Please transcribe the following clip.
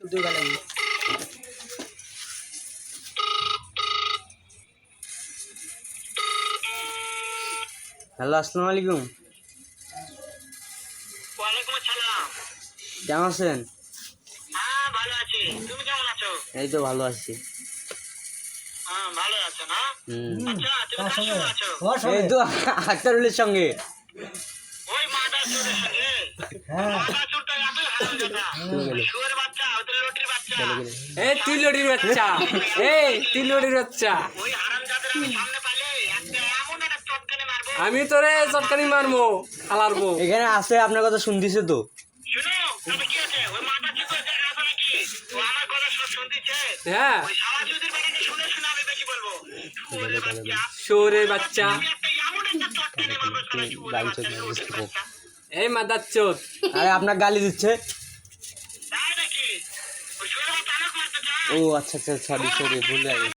Hello, আসসালামু আলাইকুম। ওয়ালাইকুম আসসালাম। কেমন আছেন? হ্যাঁ, ভালো আছি। তুমি কেমন আছো? এই তো ভালো আছি। হ্যাঁ, ভালো আছো না? আচ্ছা, তুমি কার সঙ্গে আছো? এই তো আক্তারুলের সঙ্গে। ওই মাদার চোরের সঙ্গে? মাদার চোরটা এতই হারামজাদা। ওই শুয়োরের বাচ্চা, ওদের লটির বাচ্চা। এই তুই লড়ির বাচ্চা, এই তুই লড়ির বাচ্চা, ওই হারামজাদার আমি সামনে পাইলে একটা এমন একটা চটকানি মারবো। আমি তোরে চটকানি মারবো, খালারবো। এখানে আছে, আপনার কথা শুনতেছে তো। শুনো, তবে কি আছে? ওই মাদার চোরের জায়গা আছে নাকি? ও আমার কথা সব শুনতেছে। হ্যাঁ, ওই শালা চুদির বাড়িতে শুনে শুনে আমি বেশি বলবো। শুয়োরের বাচ্চা। শুয়োরের বাচ্চা, আমি একটা এমন একটা চটকানি মারবো শালা শুয়োরের বাচ্চা, লটির বাচ্চা। এই মাদার চোদ। আরে আপনার গালি দিচ্ছে। তাই নাকি? ওই শুয়োরের বাচ্চা আমাকে মারতে চায়? ও আচ্ছা আচ্ছা, সরি সরি, ভুলে গেছি।